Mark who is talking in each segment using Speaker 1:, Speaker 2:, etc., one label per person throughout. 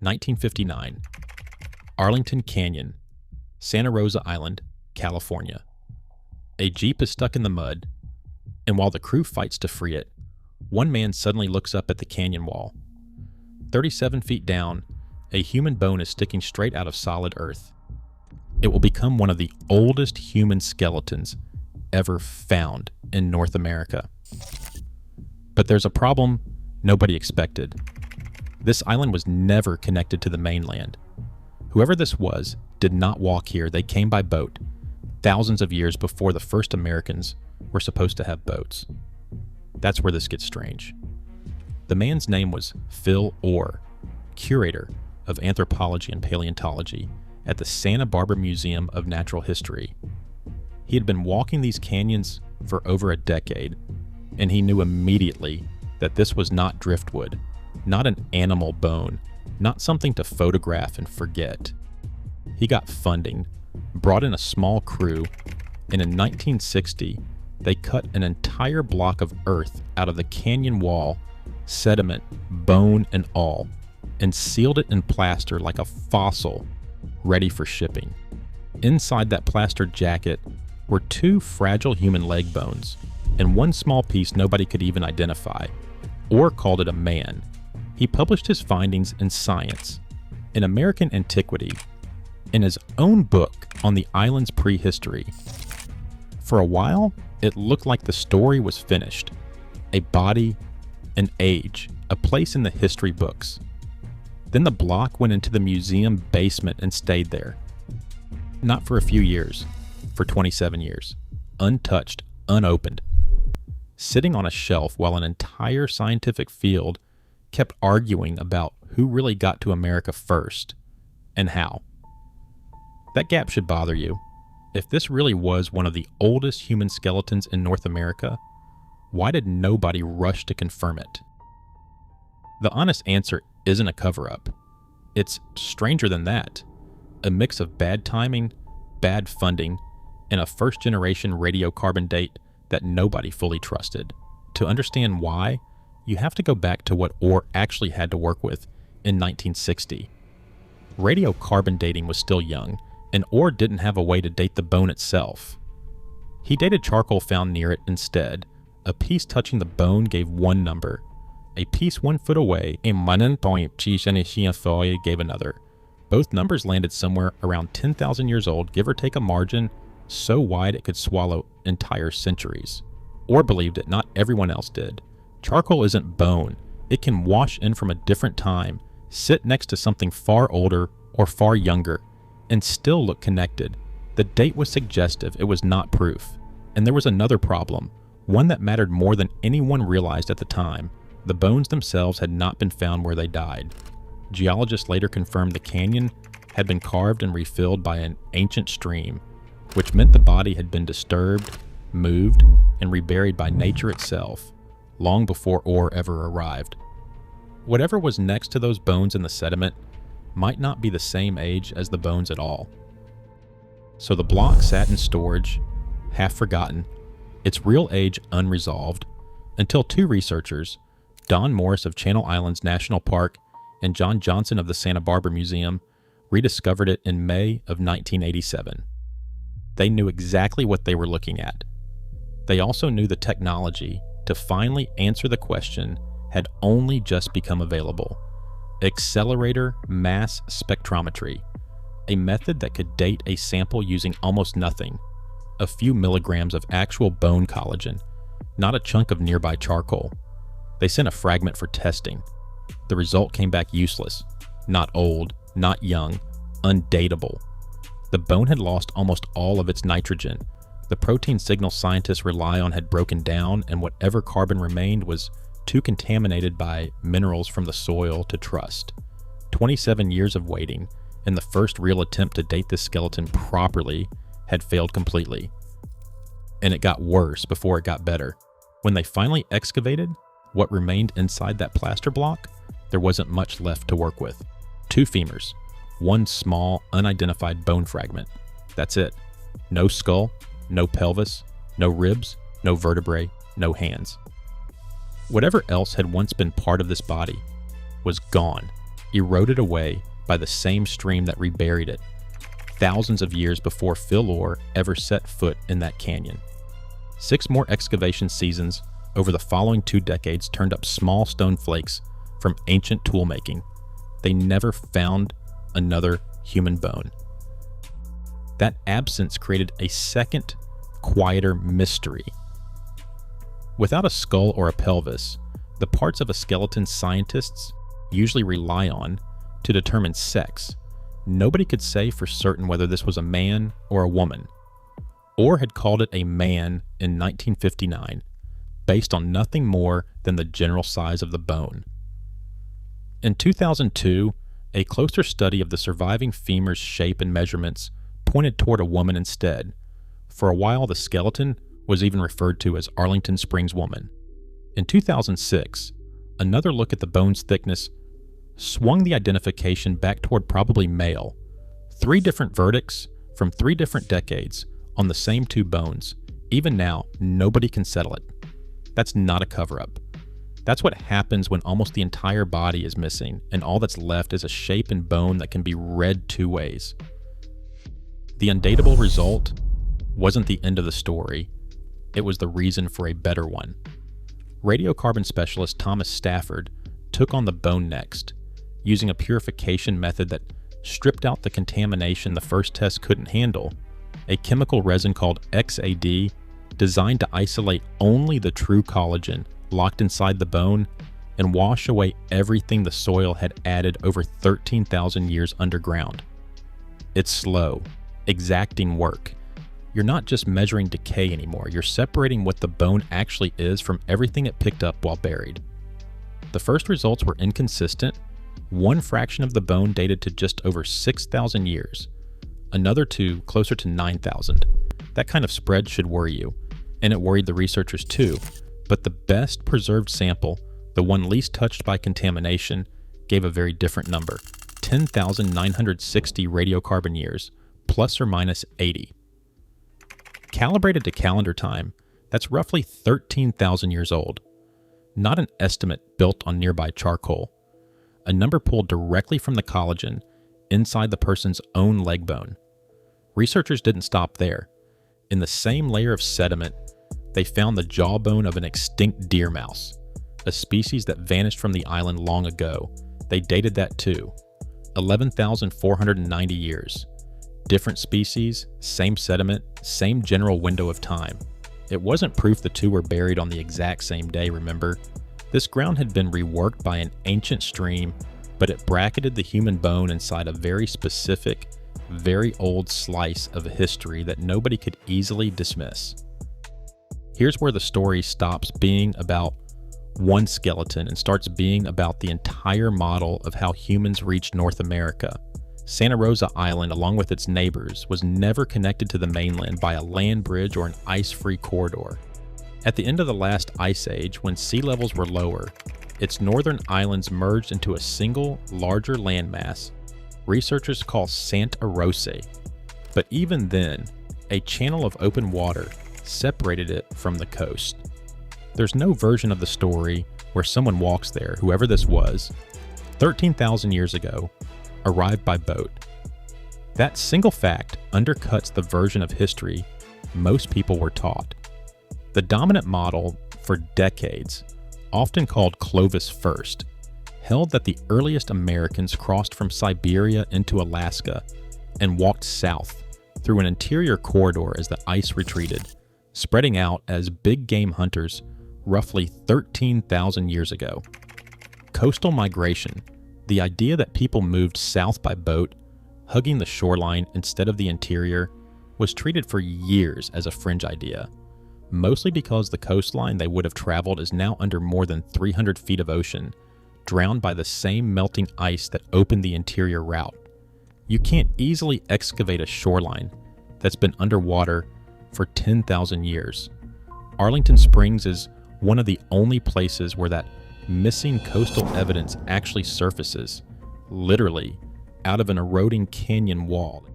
Speaker 1: 1959. Arlington Canyon, Santa Rosa Island, California. A Jeep is stuck in the mud, and while the crew fights to free it, one man suddenly looks up at the canyon wall. 37 feet down, a human bone is sticking straight out of solid earth. It will become one of the oldest human skeletons ever found in North America. But there's a problem nobody expected. This island was never connected to the mainland. Whoever this was did not walk here. They came by boat, thousands of years before the first Americans were supposed to have boats. That's where this gets strange. The man's name was Phil Orr, curator of anthropology and paleontology at the Santa Barbara Museum of Natural History. He had been walking these canyons for over a decade, and he knew immediately that this was not driftwood, not an animal bone, not something to photograph and forget. He got funding, brought in a small crew, and in 1960, they cut an entire block of earth out of the canyon wall, sediment, bone, and all, and sealed it in plaster like a fossil, ready for shipping. Inside that plaster jacket were two fragile human leg bones, and one small piece nobody could even identify. Orr called it a man. He published his findings in Science, in American Antiquity, in his own book on the island's prehistory. For a while, it looked like the story was finished. A body, an age, a place in the history books. Then the block went into the museum basement and stayed there. Not for a few years, for 27 years, untouched, unopened, sitting on a shelf while an entire scientific field kept arguing about who really got to America first and how. That gap should bother you. If this really was one of the oldest human skeletons in North America, why did nobody rush to confirm it? The honest answer isn't a cover-up. It's stranger than that. A mix of bad timing, bad funding, and a first-generation radiocarbon date that nobody fully trusted. To understand why, you have to go back to what Orr actually had to work with in 1960. Radiocarbon dating was still young, and Orr didn't have a way to date the bone itself. He dated charcoal found near it instead. A piece touching the bone gave one number. A piece 1 foot away, gave another. Both numbers landed somewhere around 10,000 years old, give or take a margin so wide it could swallow entire centuries. Orr believed it, not everyone else did. Charcoal isn't bone. It can wash in from a different time, sit next to something far older or far younger, and still look connected. The date was suggestive, it was not proof. And there was another problem, one that mattered more than anyone realized at the time. The bones themselves had not been found where they died. Geologists later confirmed the canyon had been carved and refilled by an ancient stream, which meant the body had been disturbed, moved, and reburied by nature itself, long before Orr ever arrived. Whatever was next to those bones in the sediment might not be the same age as the bones at all. So the block sat in storage, half forgotten, its real age unresolved, until two researchers, Don Morris of Channel Islands National Park and John Johnson of the Santa Barbara Museum, rediscovered it in May of 1987. They knew exactly what they were looking at. They also knew the technology to finally answer the question had only just become available: accelerator mass spectrometry, a method that could date a sample using almost nothing, a few milligrams of actual bone collagen, not a chunk of nearby charcoal. They sent a fragment for testing. The result came back useless, not old, not young, undateable. The bone had lost almost all of its nitrogen. The protein signal scientists rely on had broken down, and whatever carbon remained was too contaminated by minerals from the soil to trust. 27 years of waiting, and the first real attempt to date this skeleton properly had failed completely. And it got worse before it got better. When they finally excavated what remained inside that plaster block, there wasn't much left to work with. 2 femurs, one small, unidentified bone fragment. That's it. No skull, no pelvis, no ribs, no vertebrae, no hands. Whatever else had once been part of this body was gone, eroded away by the same stream that reburied it, thousands of years before Phil Orr ever set foot in that canyon. 6 more excavation seasons over the following 2 decades turned up small stone flakes from ancient toolmaking. They never found another human bone. That absence created a second, quieter mystery. Without a skull or a pelvis, the parts of a skeleton scientists usually rely on to determine sex, nobody could say for certain whether this was a man or a woman. Orr had called it a man in 1959, based on nothing more than the general size of the bone. In 2002, a closer study of the surviving femur's shape and measurements pointed toward a woman instead. For a while, the skeleton was even referred to as Arlington Springs woman. In 2006, another look at the bone's thickness swung the identification back toward probably male. 3 different verdicts from 3 different decades on the same 2 bones. Even now, nobody can settle it. That's not a cover-up. That's what happens when almost the entire body is missing and all that's left is a shape and bone that can be read 2 ways. The undateable result wasn't the end of the story. It was the reason for a better one. Radiocarbon specialist Thomas Stafford took on the bone next, using a purification method that stripped out the contamination the first test couldn't handle, a chemical resin called XAD designed to isolate only the true collagen locked inside the bone and wash away everything the soil had added over 13,000 years underground. It's slow, exacting work. You're not just measuring decay anymore, you're separating what the bone actually is from everything it picked up while buried. The first results were inconsistent. 1 fraction of the bone dated to just over 6,000 years, another 2 closer to 9,000. That kind of spread should worry you, and it worried the researchers too, but the best preserved sample, the one least touched by contamination, gave a very different number, 10,960 radiocarbon years, plus or minus 80. Calibrated to calendar time, that's roughly 13,000 years old. Not an estimate built on nearby charcoal. A number pulled directly from the collagen inside the person's own leg bone. Researchers didn't stop there. In the same layer of sediment, they found the jawbone of an extinct deer mouse, a species that vanished from the island long ago. They dated that too. 11,490 years. Different species, same sediment, same general window of time. It wasn't proof the 2 were buried on the exact same day, remember? This ground had been reworked by an ancient stream, but it bracketed the human bone inside a very specific, very old slice of a history that nobody could easily dismiss. Here's where the story stops being about one skeleton and starts being about the entire model of how humans reached North America. Santa Rosa Island, along with its neighbors, was never connected to the mainland by a land bridge or an ice-free corridor. At the end of the last ice age, when sea levels were lower, its northern islands merged into a single, larger landmass researchers call Santa Rosa. But even then, a channel of open water separated it from the coast. There's no version of the story where someone walks there, whoever this was, 13,000 years ago, arrived by boat. That single fact undercuts the version of history most people were taught. The dominant model for decades, often called Clovis first, held that the earliest Americans crossed from Siberia into Alaska and walked south through an interior corridor as the ice retreated, spreading out as big game hunters roughly 13,000 years ago. Coastal migration, the idea that people moved south by boat, hugging the shoreline instead of the interior, was treated for years as a fringe idea, mostly because the coastline they would have traveled is now under more than 300 feet of ocean, drowned by the same melting ice that opened the interior route. You can't easily excavate a shoreline that's been underwater for 10,000 years. Arlington Springs is one of the only places where that missing coastal evidence actually surfaces, literally, out of an eroding canyon wall.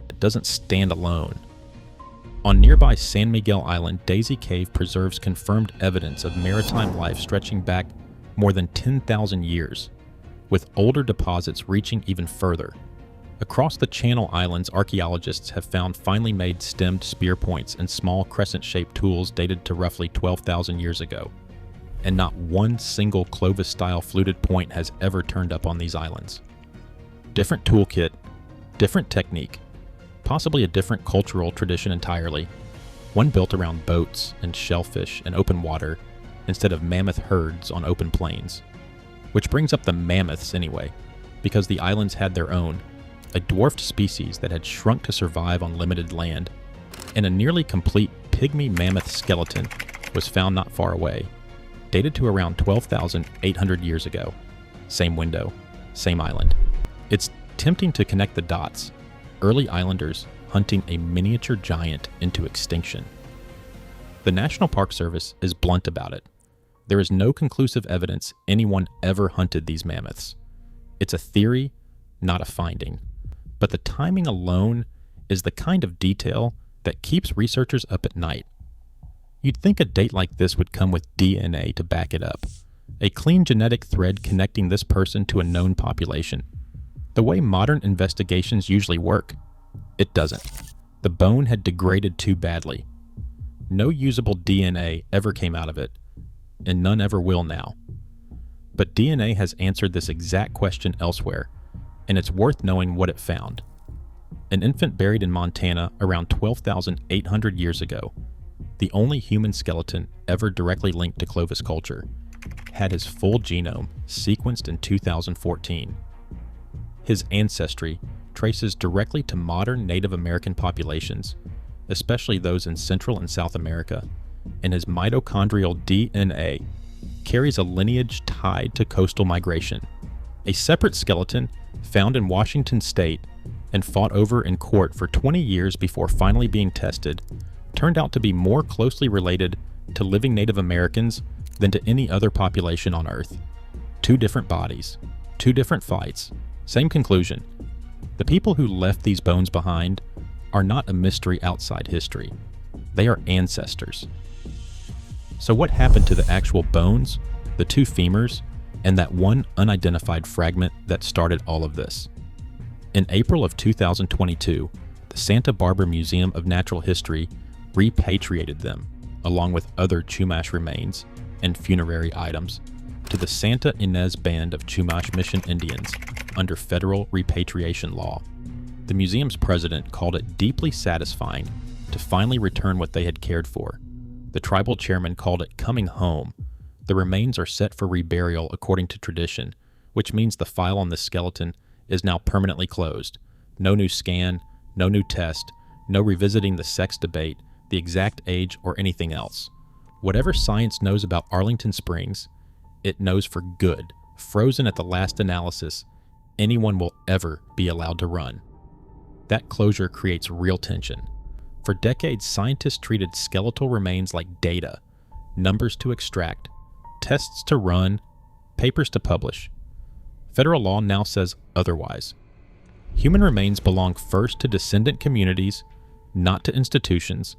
Speaker 1: It doesn't stand alone. On nearby San Miguel Island, Daisy Cave preserves confirmed evidence of maritime life stretching back more than 10,000 years. with older deposits reaching even further. Across the Channel Islands, archaeologists have found finely made stemmed spear points and small crescent-shaped tools dated to roughly 12,000 years ago. And not one single Clovis-style fluted point has ever turned up on these islands. Different toolkit, different technique, possibly a different cultural tradition entirely, one built around boats and shellfish and open water instead of mammoth herds on open plains. Which brings up the mammoths anyway, because the islands had their own, a dwarfed species that had shrunk to survive on limited land, and a nearly complete pygmy mammoth skeleton was found not far away, dated to around 12,800 years ago. Same window, same island. It's tempting to connect the dots, early islanders hunting a miniature giant into extinction. The National Park Service is blunt about it. There is no conclusive evidence anyone ever hunted these mammoths. It's a theory, not a finding. But the timing alone is the kind of detail that keeps researchers up at night. You'd think a date like this would come with DNA to back it up, a clean genetic thread connecting this person to a known population. The way modern investigations usually work. It doesn't. The bone had degraded too badly. No usable DNA ever came out of it, and none ever will now. But DNA has answered this exact question elsewhere, and it's worth knowing what it found. An infant buried in Montana around 12,800 years ago, the only human skeleton ever directly linked to Clovis culture, had his full genome sequenced in 2014. His ancestry traces directly to modern Native American populations, especially those in Central and South America, and his mitochondrial DNA carries a lineage tied to coastal migration. A separate skeleton found in Washington state and fought over in court for 20 years before finally being tested, turned out to be more closely related to living Native Americans than to any other population on Earth. Two different bodies, two different fights, same conclusion. The people who left these bones behind are not a mystery outside history. They are ancestors. So what happened to the actual bones, the two femurs, and that one unidentified fragment that started all of this? In April of 2022, the Santa Barbara Museum of Natural History repatriated them, along with other Chumash remains and funerary items, to the Santa Ynez Band of Chumash Mission Indians under federal repatriation law. The museum's president called it deeply satisfying to finally return what they had cared for. The tribal chairman called it coming home. The remains are set for reburial according to tradition, which means the file on the skeleton is now permanently closed. No new scan, no new test, no revisiting the sex debate, the exact age, or anything else. Whatever science knows about Arlington Springs, it knows for good, frozen at the last analysis, anyone will ever be allowed to run. That closure creates real tension. For decades, scientists treated skeletal remains like data, numbers to extract, tests to run, papers to publish. Federal law now says otherwise. Human remains belong first to descendant communities, not to institutions,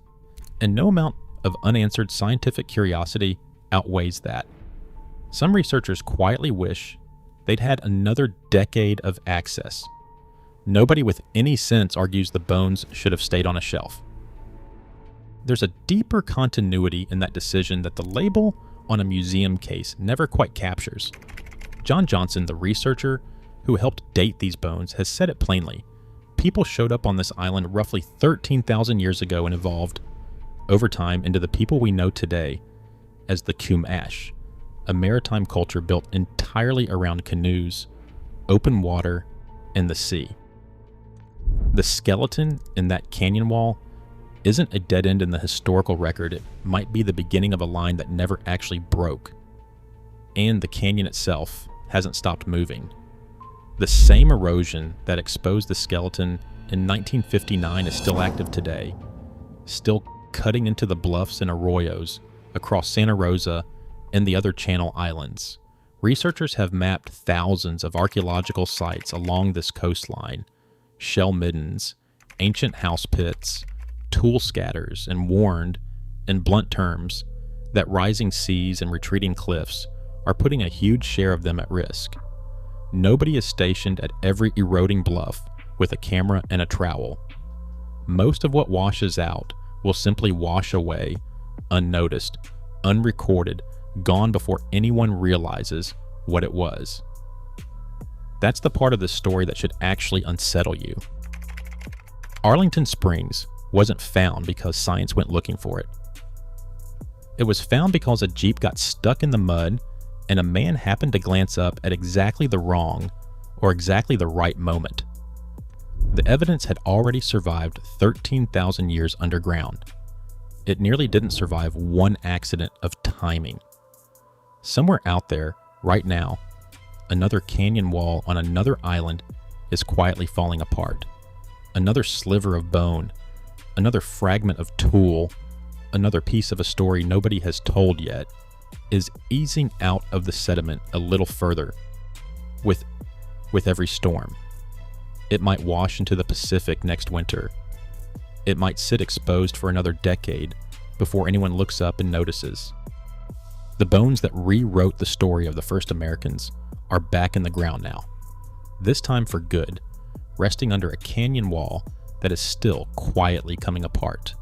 Speaker 1: and no amount of unanswered scientific curiosity outweighs that. Some researchers quietly wish they'd had another decade of access. Nobody with any sense argues the bones should have stayed on a shelf. There's a deeper continuity in that decision that the label on a museum case never quite captures. John Johnson, the researcher who helped date these bones, has said it plainly. People showed up on this island roughly 13,000 years ago and evolved, over time, into the people we know today as the Chumash, a maritime culture built entirely around canoes, open water, and the sea. The skeleton in that canyon wall isn't a dead end in the historical record. It might be the beginning of a line that never actually broke. And the canyon itself hasn't stopped moving. The same erosion that exposed the skeleton in 1959 is still active today, still cutting into the bluffs and arroyos across Santa Rosa and the other Channel Islands. Researchers have mapped thousands of archaeological sites along this coastline, shell middens, ancient house pits, tool scatters, and warned, in blunt terms, that rising seas and retreating cliffs are putting a huge share of them at risk. Nobody is stationed at every eroding bluff with a camera and a trowel. Most of what washes out will simply wash away, unnoticed, unrecorded, gone before anyone realizes what it was. That's the part of the story that should actually unsettle you. Arlington Springs wasn't found because science went looking for it. It was found because a Jeep got stuck in the mud and a man happened to glance up at exactly the wrong or exactly the right moment. The evidence had already survived 13,000 years underground. It nearly didn't survive one accident of timing. Somewhere out there, right now, another canyon wall on another island is quietly falling apart. Another sliver of bone, another fragment of tool, another piece of a story nobody has told yet, is easing out of the sediment a little further with every storm. It might wash into the Pacific next winter. It might sit exposed for another decade before anyone looks up and notices. The bones that rewrote the story of the first Americans are back in the ground now, this time for good, resting under a canyon wall that is still quietly coming apart.